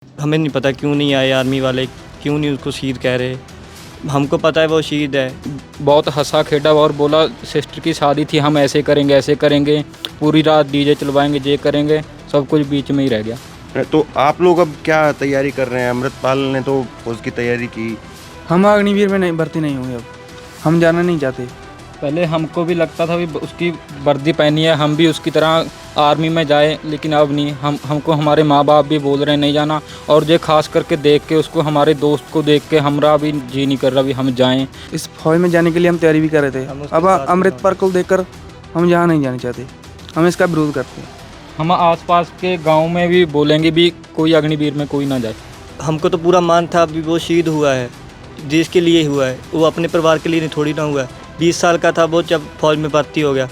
हमें नहीं पता क्यों नहीं आए आर्मी वाले, क्यों नहीं उसको शहीद कह रहे। हमको पता है वो शहीद है। बहुत हंसा खेड़ा और बोला सिस्टर की शादी थी, हम ऐसे करेंगे, पूरी रात डीजे चलवाएंगे, ये करेंगे, सब कुछ बीच में ही रह गया। तो आप लोग अब क्या तैयारी कर रहे हैं? अमृतपाल ने तो फौज की तैयारी की। हम अग्निवीर में नहीं भर्ती नहीं होंगे, अब हम जाना नहीं चाहते। पहले हमको भी लगता था भी उसकी वर्दी पहनी है, हम भी उसकी तरह आर्मी में जाए, लेकिन अब नहीं। हमको हमारे माँ बाप भी बोल रहे हैं नहीं जाना, और ये खास करके देख के उसको, हमारे दोस्त को देख के हमारा भी जी नहीं कर रहा भी हम जाएं। इस फौज में जाने के लिए हम तैयारी भी कर रहे थे। अब अमृतपाल को देखकर हम यहाँ नहीं जाना चाहते, हम इसका विरोध करते हैं। हम आसपास के गांव में भी बोलेंगे भी कोई अग्निवीर में कोई ना जाए। हमको तो पूरा मान था अभी वो शहीद हुआ है, देश के लिए हुआ है, वो अपने परिवार के लिए नहीं थोड़ी ना हुआ है। 20 साल का था वो जब फौज में भर्ती हो गया,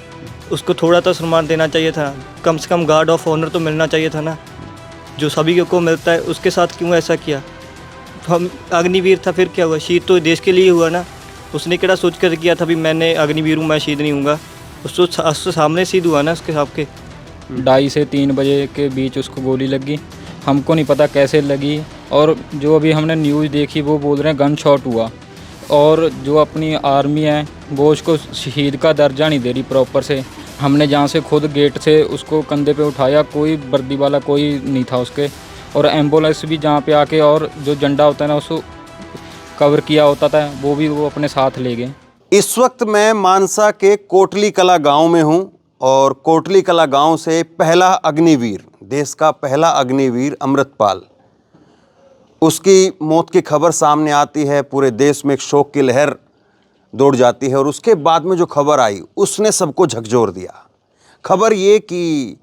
उसको थोड़ा तो सम्मान देना चाहिए था, कम से कम गार्ड ऑफ ऑनर तो मिलना चाहिए था ना, जो सभी को मिलता है। उसके साथ क्यों ऐसा किया? हम अग्निवीर था, फिर क्या हुआ? शहीद तो देश के लिए हुआ ना। उसने केड़ा सोच कर किया था भी मैंने अग्निवीर हूँ, मैं शहीद नहीं हूँगा। उसको सामने शहीद हुआ ना उसके आपके। 2:30 से 3 बजे के बीच उसको गोली लगी, हमको नहीं पता कैसे लगी, और जो अभी हमने न्यूज़ देखी वो बोल रहे हैं गन शॉट हुआ। और जो अपनी आर्मी है वो उसको शहीद का दर्जा नहीं दे रही प्रॉपर से। हमने जहाँ से खुद गेट से उसको कंधे पे उठाया, कोई वर्दी वाला कोई नहीं था उसके, और एम्बुलेंस भी जहाँ पे आके और जो झंडा होता है ना उसको कवर किया होता था वो भी वो अपने साथ ले गए। इस वक्त मैं मानसा के कोटली कला गांव में हूं, और कोटली कला गांव से पहला अग्निवीर, देश का पहला अग्निवीर अमृतपाल, उसकी मौत की खबर सामने आती है। पूरे देश में एक शोक की लहर दौड़ जाती है, और उसके बाद में जो खबर आई उसने सबको झकझोर दिया। खबर ये कि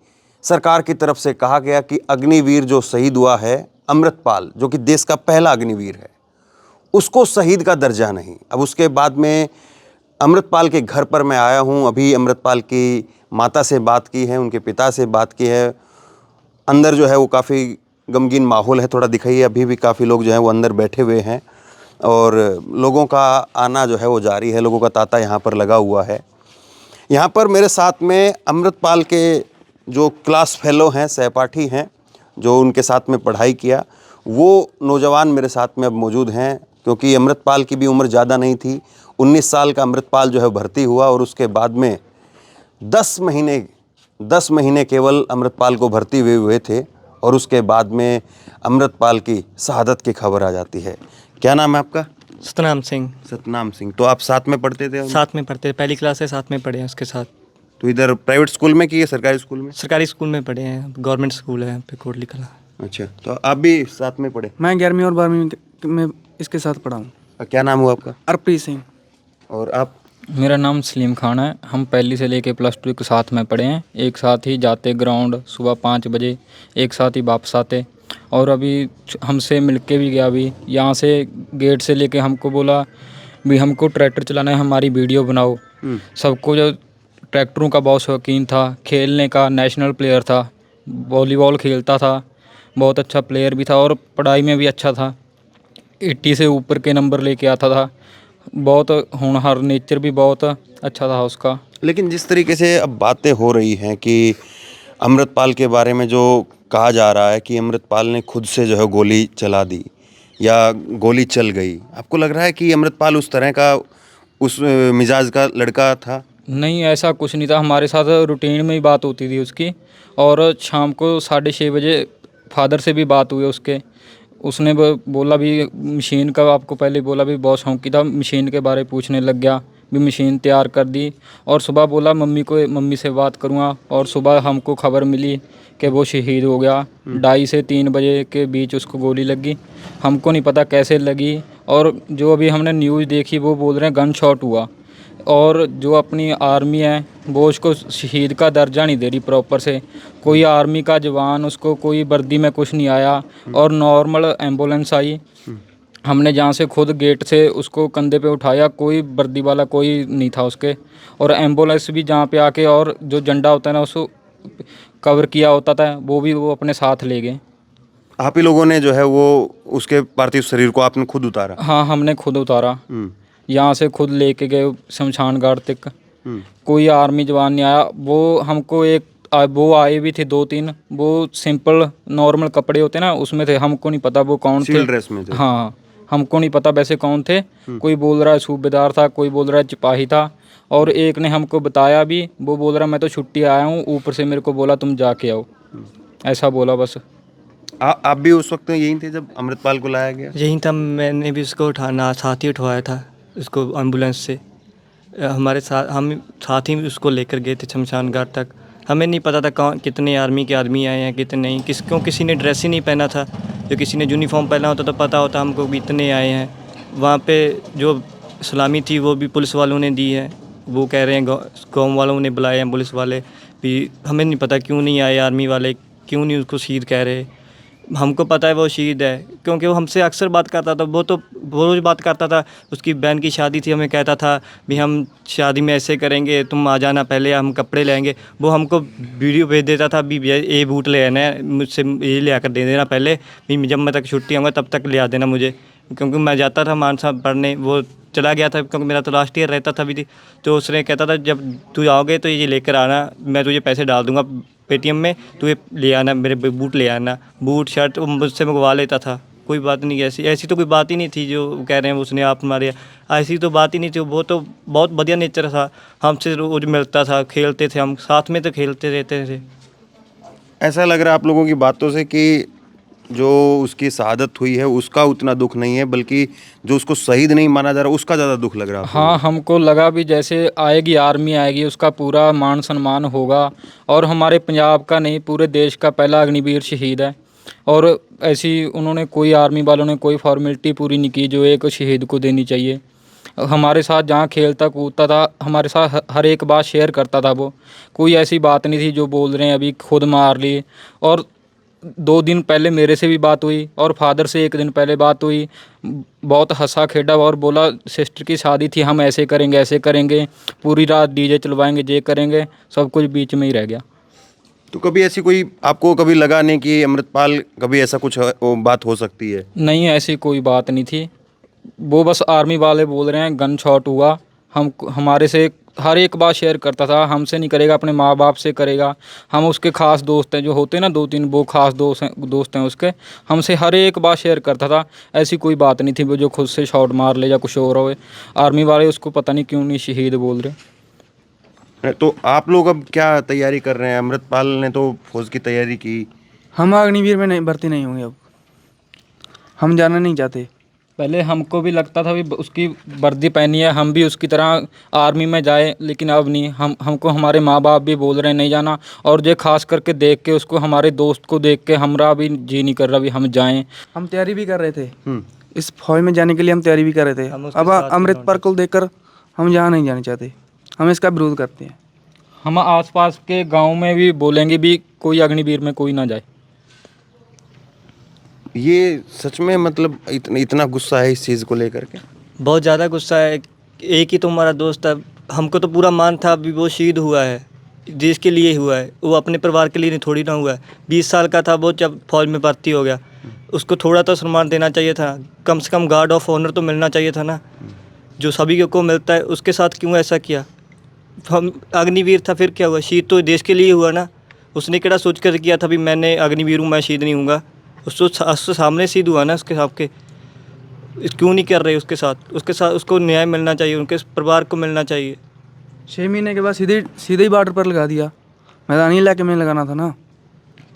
सरकार की तरफ से कहा गया कि अग्निवीर जो शहीद हुआ है अमृतपाल, जो कि देश का पहला अग्निवीर है, उसको शहीद का दर्जा नहीं। अब उसके बाद में अमृतपाल के घर पर मैं आया हूं। अभी अमृतपाल की माता से बात की है, उनके पिता से बात की है। अंदर जो है वो काफ़ी गमगीन माहौल है, थोड़ा दिखाइए। अभी भी काफ़ी लोग जो हैं वो अंदर बैठे हुए हैं, और लोगों का आना जो है वो जारी है, लोगों का तांता यहाँ पर लगा हुआ है। यहाँ पर मेरे साथ में अमृतपाल के जो क्लास फेलो हैं, सहपाठी हैं, जो उनके साथ में पढ़ाई किया, वो नौजवान मेरे साथ में अब मौजूद हैं, क्योंकि अमृतपाल की भी उम्र ज़्यादा नहीं थी। 19 साल का अमृतपाल जो है भर्ती हुआ, और उसके बाद में 10 महीने केवल अमृतपाल को भर्ती हुए थे, और उसके बाद में अमृतपाल की शहादत की खबर आ जाती है। क्या नाम है आपका? सतनाम सिंह। सतनाम सिंह। तो आप साथ में पढ़ते थे? साथ में पढ़ते, पहली क्लास से साथ में पढ़े हैं उसके साथ। तो इधर प्राइवेट स्कूल में कि सरकारी स्कूल में? सरकारी स्कूल में पढ़े हैं, गवर्नमेंट स्कूल है यहाँ पे कोटली कला। अच्छा, तो आप भी साथ में पढ़े? मैं 11वीं और 12वीं में इसके साथ पढ़ा हूँ। क्या नाम हुआ आपका? अर्पी सिंह। और आप? मेरा नाम सलीम खान है। हम पहली से लेके +2 के साथ में पढ़े हैं, एक साथ ही जाते ग्राउंड, सुबह 5 बजे एक साथ ही वापस आते। और अभी हमसे मिल के भी गया, अभी यहाँ से गेट से लेके हमको बोला भी हमको ट्रैक्टर चलाना है, हमारी वीडियो बनाओ। सबको जो ट्रैक्टरों का बहुत शौकीन था, खेलने का नेशनल प्लेयर था, वॉलीबॉल खेलता था, बहुत अच्छा प्लेयर भी था, और पढ़ाई में भी अच्छा था, 80 से ऊपर के नंबर लेके आता था। बहुत होनहार, नेचर भी बहुत अच्छा था उसका। लेकिन जिस तरीके से अब बातें हो रही हैं कि अमृतपाल के बारे में जो कहा जा रहा है कि अमृतपाल ने खुद से जो है गोली चला दी या गोली चल गई, आपको लग रहा है कि अमृतपाल उस तरह का, उस मिजाज का लड़का था? नहीं, ऐसा कुछ नहीं था। हमारे साथ रूटीन में ही बात होती थी उसकी, और शाम को 6:30 बजे फादर से भी बात हुई उसके। उसने बोला भी मशीन का, आपको पहले बोला भी बहुत शौकी था, मशीन के बारे पूछने लग गया भी मशीन तैयार कर दी। और सुबह बोला मम्मी से बात करूँगा, और सुबह हमको खबर मिली कि वो शहीद हो गया। 2:30 से 3 बजे के बीच उसको गोली लगी, हमको नहीं पता कैसे लगी, और जो अभी हमने न्यूज़ देखी वो बोल रहे हैं गन शॉट हुआ। और जो अपनी आर्मी है वो उसको शहीद का दर्जा नहीं दे रही प्रॉपर से। कोई आर्मी का जवान, उसको कोई वर्दी में कुछ नहीं आया, और नॉर्मल एम्बुलेंस आई। हमने जहाँ से खुद गेट से उसको कंधे पे उठाया, कोई वर्दी वाला कोई नहीं था उसके, और एम्बुलेंस भी जहाँ पे आके और जो झंडा होता है ना उसको कवर किया होता था वो भी वो अपने साथ ले गए। आप ही लोगों ने जो है वो उसके पार्थिव शरीर को आपने खुद उतारा? हाँ, हमने खुद उतारा, यहाँ से खुद लेके गए शमशान घाट तक। कोई आर्मी जवान नहीं आया। वो हमको एक वो आए भी थे 2-3, वो सिंपल नॉर्मल कपड़े होते ना उसमें थे, हमको नहीं पता वो कौन थे। सिविल ड्रेस में थे। हाँ, हमको नहीं पता वैसे कौन थे। कोई बोल रहा है सूबेदार था, कोई बोल रहा है सिपाही था, और एक ने हमको बताया भी, वो बोल रहा मैं तो छुट्टी आया हूँ, ऊपर से मेरे को बोला तुम जाके आओ, ऐसा बोला बस। आप भी उस वक्त यहीं थे जब अमृतपाल को लाया गया? यहीं था, मैंने भी उसको उठाना साथ ही उठवाया था उसको एम्बुलेंस से। हमारे साथ हम साथ ही उसको लेकर गए थे शमशान घाट तक। हमें नहीं पता था कौन कितने आर्मी के आदमी आए हैं कितने नहीं, किसी ने ड्रेस ही नहीं पहना था। जो किसी ने यूनिफॉर्म पहना होता तो पता होता हमको कि इतने आए हैं। वहाँ पे जो सलामी थी वो भी पुलिस वालों ने दी है। वो कह रहे हैं गाँव वालों ने बुलाए हैं पुलिस वाले भी। हमें नहीं पता क्यों नहीं आए आर्मी वाले, क्यों नहीं उसको शहीद कह रहे। हमको पता है वो शहीद है क्योंकि वो हमसे अक्सर बात करता था। वो तो रोज़ बात करता था। उसकी बहन की शादी थी, हमें कहता था भी हम शादी में ऐसे करेंगे, तुम आ जाना पहले, हम कपड़े लेंगे। वो हमको वीडियो भेज देता था भी ये बूट ले आना है, मुझसे ये ले आकर दे देना पहले भी, जब मैं तक छुट्टी आऊँगा तब तक ले आ देना मुझे। क्योंकि मैं जाता था मानसा पढ़ने, वो चला गया था क्योंकि मेरा तो लास्ट ईयर रहता था भी। तो उसने कहता था जब तू आओगे तो ये लेकर आना, मैं तुझे पैसे डाल दूँगा पेटीएम में, तू ये ले आना, मेरे बूट ले आना। बूट शर्ट वो मुझसे मंगवा लेता था। कोई बात नहीं, ऐसी तो कोई बात ही नहीं थी जो कह रहे हैं उसने आप मारे, ऐसी तो बात ही नहीं थी। वो तो बहुत बढ़िया नेचर था, हमसे रोज मिलता था, खेलते थे, हम साथ में तो खेलते रहते थे। ऐसा लग रहा है आप लोगों की बातों से कि जो उसकी शहादत हुई है उसका उतना दुख नहीं है, बल्कि जो उसको शहीद नहीं माना जा रहा उसका ज़्यादा दुख लग रहा है। हाँ, हमको लगा भी जैसे आएगी आर्मी आएगी उसका पूरा मान सम्मान होगा, और हमारे पंजाब का नहीं पूरे देश का पहला अग्निवीर शहीद है। और ऐसी उन्होंने कोई आर्मी वालों ने कोई फॉर्मेलिटी पूरी नहीं की जो एक शहीद को देनी चाहिए। हमारे साथ जहाँ खेलता कूदता था, हमारे साथ हर एक बात शेयर करता था वो। कोई ऐसी बात नहीं थी जो बोल रहे हैं अभी खुद मार ली। और 2 दिन पहले मेरे से भी बात हुई और फादर से 1 दिन पहले बात हुई। बहुत हंसा खेड़ा और बोला सिस्टर की शादी थी, हम ऐसे करेंगे, पूरी रात डीजे चलवाएंगे, ये करेंगे, सब कुछ बीच में ही रह गया। तो कभी ऐसी कोई आपको कभी लगा नहीं कि अमृतपाल कभी ऐसा कुछ बात हो सकती है? नहीं, ऐसी कोई बात नहीं थी। वो बस आर्मी वाले बोल रहे हैं गन शॉट हुआ। हमारे से हर एक बात शेयर करता था, हमसे नहीं करेगा, अपने माँ बाप से करेगा। हम उसके खास दोस्त हैं, जो होते हैं ना 2-3 वो खास दोस्त हैं उसके। हमसे हर एक बात शेयर करता था। ऐसी कोई बात नहीं थी वो जो खुद से शॉट मार ले या कुछ और हो। आर्मी वाले उसको पता नहीं क्यों नहीं शहीद बोल रहे। तो आप लोग अब क्या तैयारी कर रहे हैं? अमृतपाल ने तो फौज की तैयारी की। हम अग्निवीर में नहीं भर्ती नहीं होंगे, अब हम जाना नहीं चाहते। पहले हमको भी लगता था भी उसकी वर्दी पहनी है, हम भी उसकी तरह आर्मी में जाए, लेकिन अब नहीं। हमको हमारे माँ बाप भी बोल रहे हैं नहीं जाना, और ये खास करके देख के उसको, हमारे दोस्त को देख के हमारा भी जी नहीं कर रहा भी हम जाएं। हम तैयारी भी कर रहे थे, इस फौज में जाने के लिए हम तैयारी भी कर रहे थे। अब अमृतपाल को देखकर हम यहाँ नहीं जाना चाहते, हम इसका विरोध करते हैं। हम आसपास के गांव में भी बोलेंगे भी कोई अग्निवीर में कोई ना जाए। ये सच में मतलब इतना गुस्सा है इस चीज़ को लेकर के? बहुत ज़्यादा गुस्सा है। एक ही तो हमारा दोस्त है, हमको तो पूरा मान था अभी वो शहीद हुआ है, देश के लिए हुआ है, वो अपने परिवार के लिए नहीं थोड़ी ना हुआ है। 20 साल का था वो जब फौज में भर्ती हो गया। उसको थोड़ा तो सम्मान देना चाहिए था, कम से कम गार्ड ऑफ ऑनर तो मिलना चाहिए था ना, जो सभी को मिलता है। उसके साथ क्यों ऐसा किया? हम अग्निवीर था, फिर क्या हुआ? शहीद तो देश के लिए हुआ ना। उसने केड़ा सोच कर किया था भी मैंने अग्निवीर हूँ, मैं शहीद नहीं हूँगा। उसके सामने शहीद हुआ ना उसके आपके, क्यों नहीं कर रहे उसके साथ उसको न्याय मिलना चाहिए, उनके परिवार को मिलना चाहिए। 6 महीने के बाद सीधे ही बॉर्डर पर लगा दिया। मैदानी इलाके में लगाना था ना।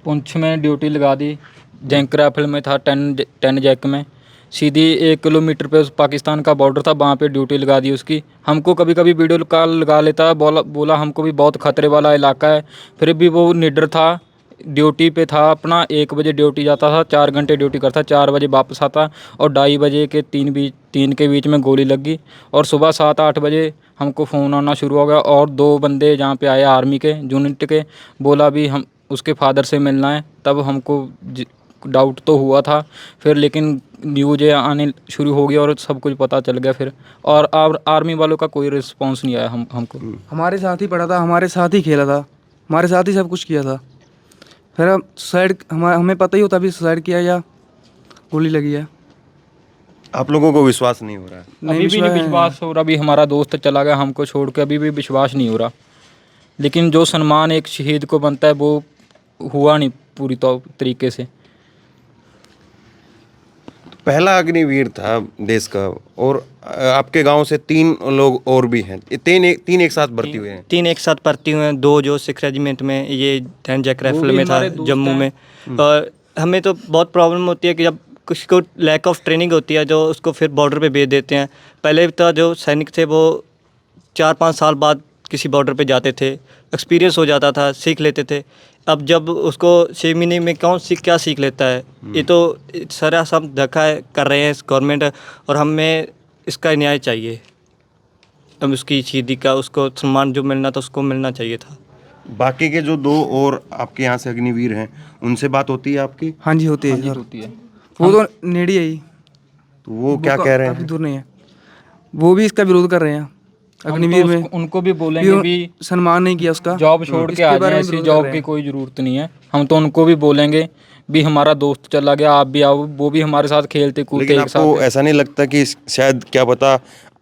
पुंछ में ड्यूटी लगा दी, जैंक राइफल में था 10 जैक में। सीधी 1 किलोमीटर पे उस पाकिस्तान का बॉर्डर था, वहाँ पे ड्यूटी लगा दी उसकी। हमको कभी कभी वीडियो कॉल लगा लेता है, बोला हमको भी बहुत ख़तरे वाला इलाका है, फिर भी वो निडर था, ड्यूटी पे था अपना। 1 बजे ड्यूटी जाता था, 4 घंटे ड्यूटी करता, 4 बजे वापस आता, और 2:30 बजे के 3 के बीच में गोली लगी। और सुबह 7-8 बजे हमको फ़ोन आना शुरू हो गया, और 2 बंदे जहाँ पे आए आर्मी के यूनिट के, बोला भी हम उसके फादर से मिलना है। तब हमको डाउट तो हुआ था फिर, लेकिन न्यूज़ आने शुरू हो गई और सब कुछ पता चल गया फिर। और आर्मी वालों का कोई रिस्पॉन्स नहीं आया हमको। हमारे साथ ही पढ़ा था, हमारे साथ ही खेला था, हमारे साथ ही सब कुछ किया था। फिर सुसाइड, हमें पता ही होता भी सुसाइड किया या गोली लगी है। आप लोगों को विश्वास नहीं हो रहा है? अभी भी नहीं विश्वास हो रहा, भी हमारा दोस्त चला गया हमको छोड़ के, अभी भी विश्वास नहीं हो रहा। लेकिन जो सम्मान एक शहीद को बनता है वो हुआ नहीं पूरी तरीके से। पहला अग्निवीर था देश का, और आपके गांव से 3 लोग और भी हैं। ये तीन एक साथ भर्ती हुए हैं। 3 एक साथ भर्ती हुए हैं, 2 जो 6 रेजिमेंट में, ये 10 जैक राइफल भी में था हमारे दोस्त जम्मू हैं। में। और हमें तो बहुत प्रॉब्लम होती है कि जब कुछ को लैक ऑफ ट्रेनिंग होती है जो उसको फिर बॉर्डर पे भेज देते हैं। पहले तो जो सैनिक थे वो 4-5 साल बाद किसी बॉर्डर पे जाते थे, एक्सपीरियंस हो जाता था, सीख लेते थे। अब जब उसको 6 महीने में क्या सीख लेता है। ये तो सरासर धक्का कर रहे हैं इस गवर्नमेंट, और हमें इसका न्याय चाहिए। अब उसकी शहीदी का उसको सम्मान जो मिलना था उसको मिलना चाहिए था। बाकी के जो 2 और आपके यहाँ से अग्निवीर हैं उनसे बात होती है आपकी? हाँ जी होती है सर। होती है। वो तो नेड़ी है ही, तो वो क्या कह रहे काफी हैं? दूर नहीं है। वो भी इसका विरोध कर रहे हैं अग्निवीर में। उनको भी बोलेंगे भी सम्मान नहीं किया उसका, जॉब छोड़ के इसके आ बारे जाए, में ऐसी विरोध कर जॉब रहे की हैं। कोई ज़रूरत नहीं है। हम तो उनको भी बोलेंगे भी हमारा दोस्त चला गया, आप भी आओ, वो भी हमारे साथ खेलते कूदते लेकिन एक आपको साथ। ऐसा नहीं लगता कि शायद क्या पता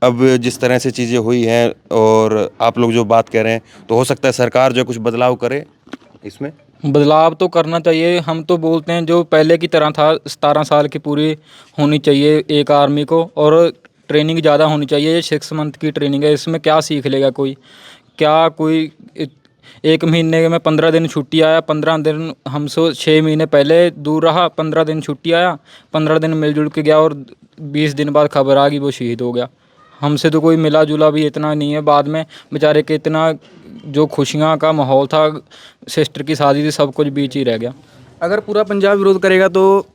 अब जिस तरह से चीज़ें हुई हैं और आप लोग जो बात कह रहे हैं, तो हो सकता है सरकार जो कुछ बदलाव करे इसमें? बदलाव तो करना चाहिए। हम तो बोलते हैं जो पहले की तरह था, 17 साल की पूरी होनी चाहिए एक आर्मी को, और ट्रेनिंग ज़्यादा होनी चाहिए। ये 6 मंथ की ट्रेनिंग है, इसमें क्या सीख लेगा कोई? क्या कोई 1 महीने में 15 दिन छुट्टी आया, 15 दिन हमसे 6 महीने पहले दूर रहा, 15 दिन छुट्टी आया, 15 दिन मिलजुल के गया, और 20 दिन बाद खबर आ गई वो शहीद हो गया। हमसे तो कोई मिला जुला भी इतना नहीं है। बाद में बेचारे के इतना जो खुशियाँ का माहौल था, सिस्टर की शादी थी, सब कुछ बीच ही रह गया। अगर पूरा पंजाब विरोध करेगा तो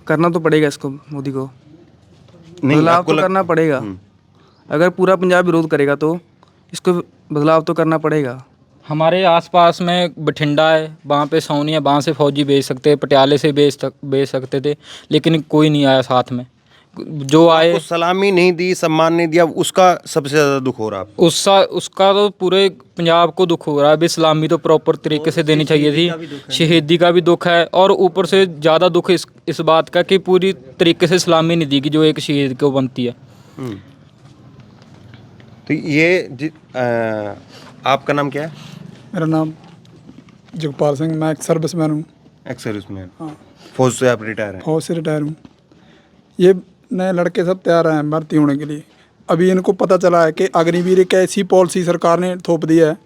करना तो पड़ेगा इसको, मोदी को बदलाव आपको तो करना पड़ेगा। अगर पूरा पंजाब विरोध करेगा तो इसको बदलाव तो करना पड़ेगा। हमारे आसपास में बठिंडा है, वहाँ पे सोनी है, वहाँ से फौजी भेज सकते हैं, पटियाले से भेज सकते थे, लेकिन कोई नहीं आया साथ में। जो आए आपको सलामी नहीं दी, सम्मान नहीं दिया, उसका सबसे ज़्यादा दुख हो रहा है आपको? उसका तो पूरे पंजाब को दुख हो रहा है। अभी सलामी तो प्रॉपर तरीके से देनी चाहिए थी। शहीदी का भी दुख है, और ऊपर से ज़्यादा दुख इस बात का कि पूरी तरीके से सलामी नहीं दी कि जो एक शहीद को बनती है। तो ये आपका नाम क्या है? मेरा नाम जगपाल सिंह, मैं एक सर्विसमैन हूँ। Ex serviceman. हाँ, फौज से आप रिटायर हैं? फौज से रिटायर हूँ। ये नए लड़के सब तैयार हैं भर्ती होने के लिए। अभी इनको पता चला है कि अग्निवीर एक ऐसी पॉलिसी सरकार ने थोप दी है,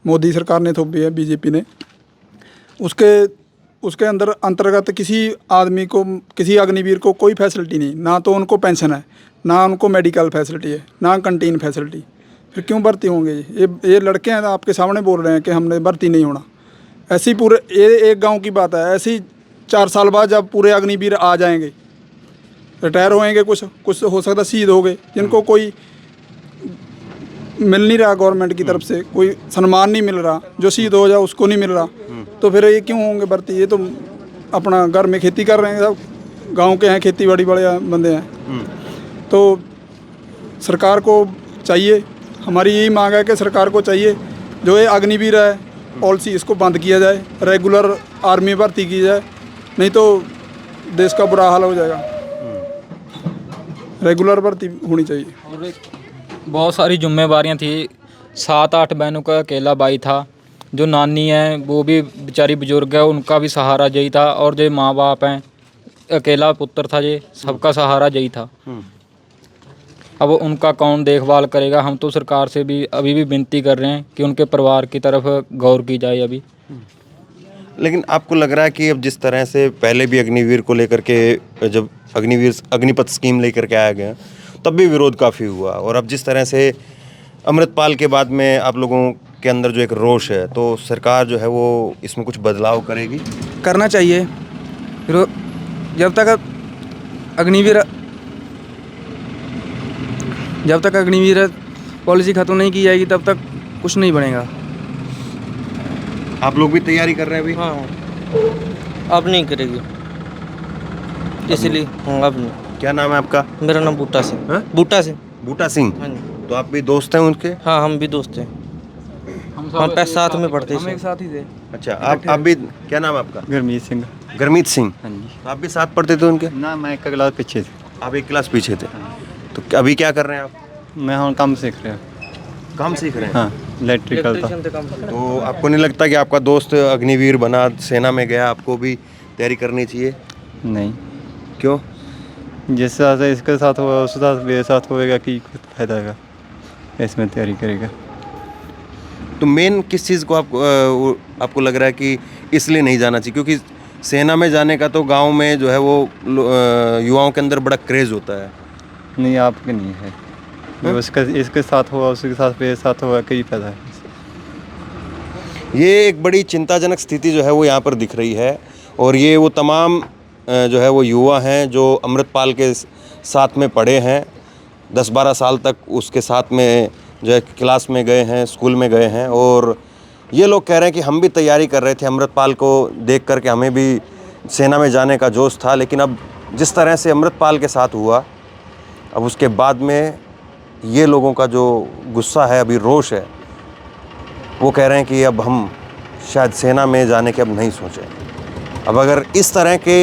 मोदी सरकार ने थोप दी है, बीजेपी ने। उसके अंतर्गत किसी आदमी को, किसी अग्निवीर को कोई फैसिलिटी नहीं, ना तो उनको पेंशन है, ना उनको मेडिकल फैसिलिटी है, ना कैंटीन फैसिलिटी। फिर क्यों भर्ती होंगे? ये लड़के हैं आपके सामने बोल रहे हैं कि हमने भर्ती नहीं होना। ऐसी पूरे ये एक गांव की बात है। ऐसी 4 साल बाद जब पूरे अग्निवीर आ जाएंगे, रिटायर होएंगे, कुछ हो सकता शहीद हो गए, जिनको कोई मिल नहीं रहा गवर्नमेंट की तरफ से, कोई सम्मान नहीं मिल रहा, जो शहीद हो जाए उसको नहीं मिल रहा, तो फिर ये क्यों होंगे भर्ती? ये तो अपना घर में खेती कर रहे हैं, सब गांव के हैं, खेती बाड़ी बड़े बंदे हैं। तो सरकार को चाहिए, हमारी यही मांग है कि सरकार को चाहिए जो ये अग्निवीर है पॉलिसी इसको बंद किया जाए, रेगुलर आर्मी भर्ती की जाए, नहीं तो देश का बुरा हाल हो जाएगा। रेगुलर भर्ती होनी चाहिए। और बहुत सारी जिम्मेवारियां थी। 7-8 बहनों का अकेला भाई था। जो नानी है वो भी बेचारी बुजुर्ग है, उनका भी सहारा यही था। और जो माँ बाप हैं, अकेला पुत्र था, ये सबका सहारा यही था। अब उनका कौन देखभाल करेगा? हम तो सरकार से भी अभी भी विनती कर रहे हैं कि उनके परिवार की तरफ गौर की जाए अभी। लेकिन आपको लग रहा है कि अब जिस तरह से पहले भी अग्निवीर को लेकर के, जब अग्निपथ स्कीम लेकर के आया गया, तब भी विरोध काफ़ी हुआ, और अब जिस तरह से अमृतपाल के बाद में आप लोगों के अंदर जो एक रोष है, तो सरकार जो है वो इसमें कुछ बदलाव करेगी? करना चाहिए। जब तक अग्निवीर पॉलिसी ख़त्म नहीं की जाएगी तब तक कुछ नहीं बनेगा। आप लोग भी तैयारी कर रहे हैं अभी? हाँ, अब नहीं करेगी, इसलिए हाँ अब नहीं। क्या नाम है आपका? मेरा नाम बूटा सिंह। हाँ? बूटा सिंह। बूटा सिंह। हाँ जी। तो आप भी दोस्त हैं उनके? हाँ, हम भी दोस्त हैं, हम पैसे साथ में पढ़ते हम थे। एक साथ ही थे। अच्छा, आप भी, क्या नाम है आपका? गुरमीत सिंह। गुरमीत सिंह। हाँ जी। तो आप भी साथ पढ़ते थे उनके? ना, मैं एक क्लास पीछे था। आप एक क्लास पीछे थे। तो अभी क्या कर रहे हैं आप? मैं हाँ काम सीख रहा हूँ। काम सीख रहे हैं? हाँ। इलेक्ट्रिकल था। तो आपको नहीं लगता कि आपका दोस्त अग्निवीर बना, सेना में गया, आपको भी तैयारी करनी चाहिए? नहीं, क्यों? जिस साथ इसके साथ हुआ उस साथ मेरे साथ होएगा कि कुछ फायदा होगा, इसमें तैयारी करेगा। तो मेन किस चीज़ को आपको लग रहा है कि इसलिए नहीं जाना चाहिए? क्योंकि सेना में जाने का तो गांव में जो है वो युवाओं के अंदर बड़ा क्रेज़ होता है। नहीं, आपके नहीं है, उसका इसके साथ हुआ उसके साथ मेरे साथ होगा, कई फायदा है। ये एक बड़ी चिंताजनक स्थिति जो है वो यहाँ पर दिख रही है, और ये वो तमाम जो है वो युवा हैं जो अमृतपाल के साथ में पढ़े हैं, 10-12 साल तक उसके साथ में जो है क्लास में गए हैं, स्कूल में गए हैं, और ये लोग कह रहे हैं कि हम भी तैयारी कर रहे थे, अमृतपाल को देख कर के हमें भी सेना में जाने का जोश था, लेकिन अब जिस तरह से अमृतपाल के साथ हुआ, अब उसके बाद में ये लोगों का जो गुस्सा है, अभी रोष है, वो कह रहे हैं कि अब हम शायद सेना में जाने के अब नहीं सोचें। अब अगर इस तरह के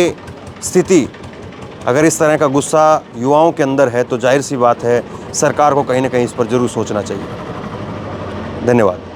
स्थिति, अगर इस तरह का गुस्सा युवाओं के अंदर है, तो जाहिर सी बात है सरकार को कहीं ना कहीं इस पर ज़रूर सोचना चाहिए। धन्यवाद।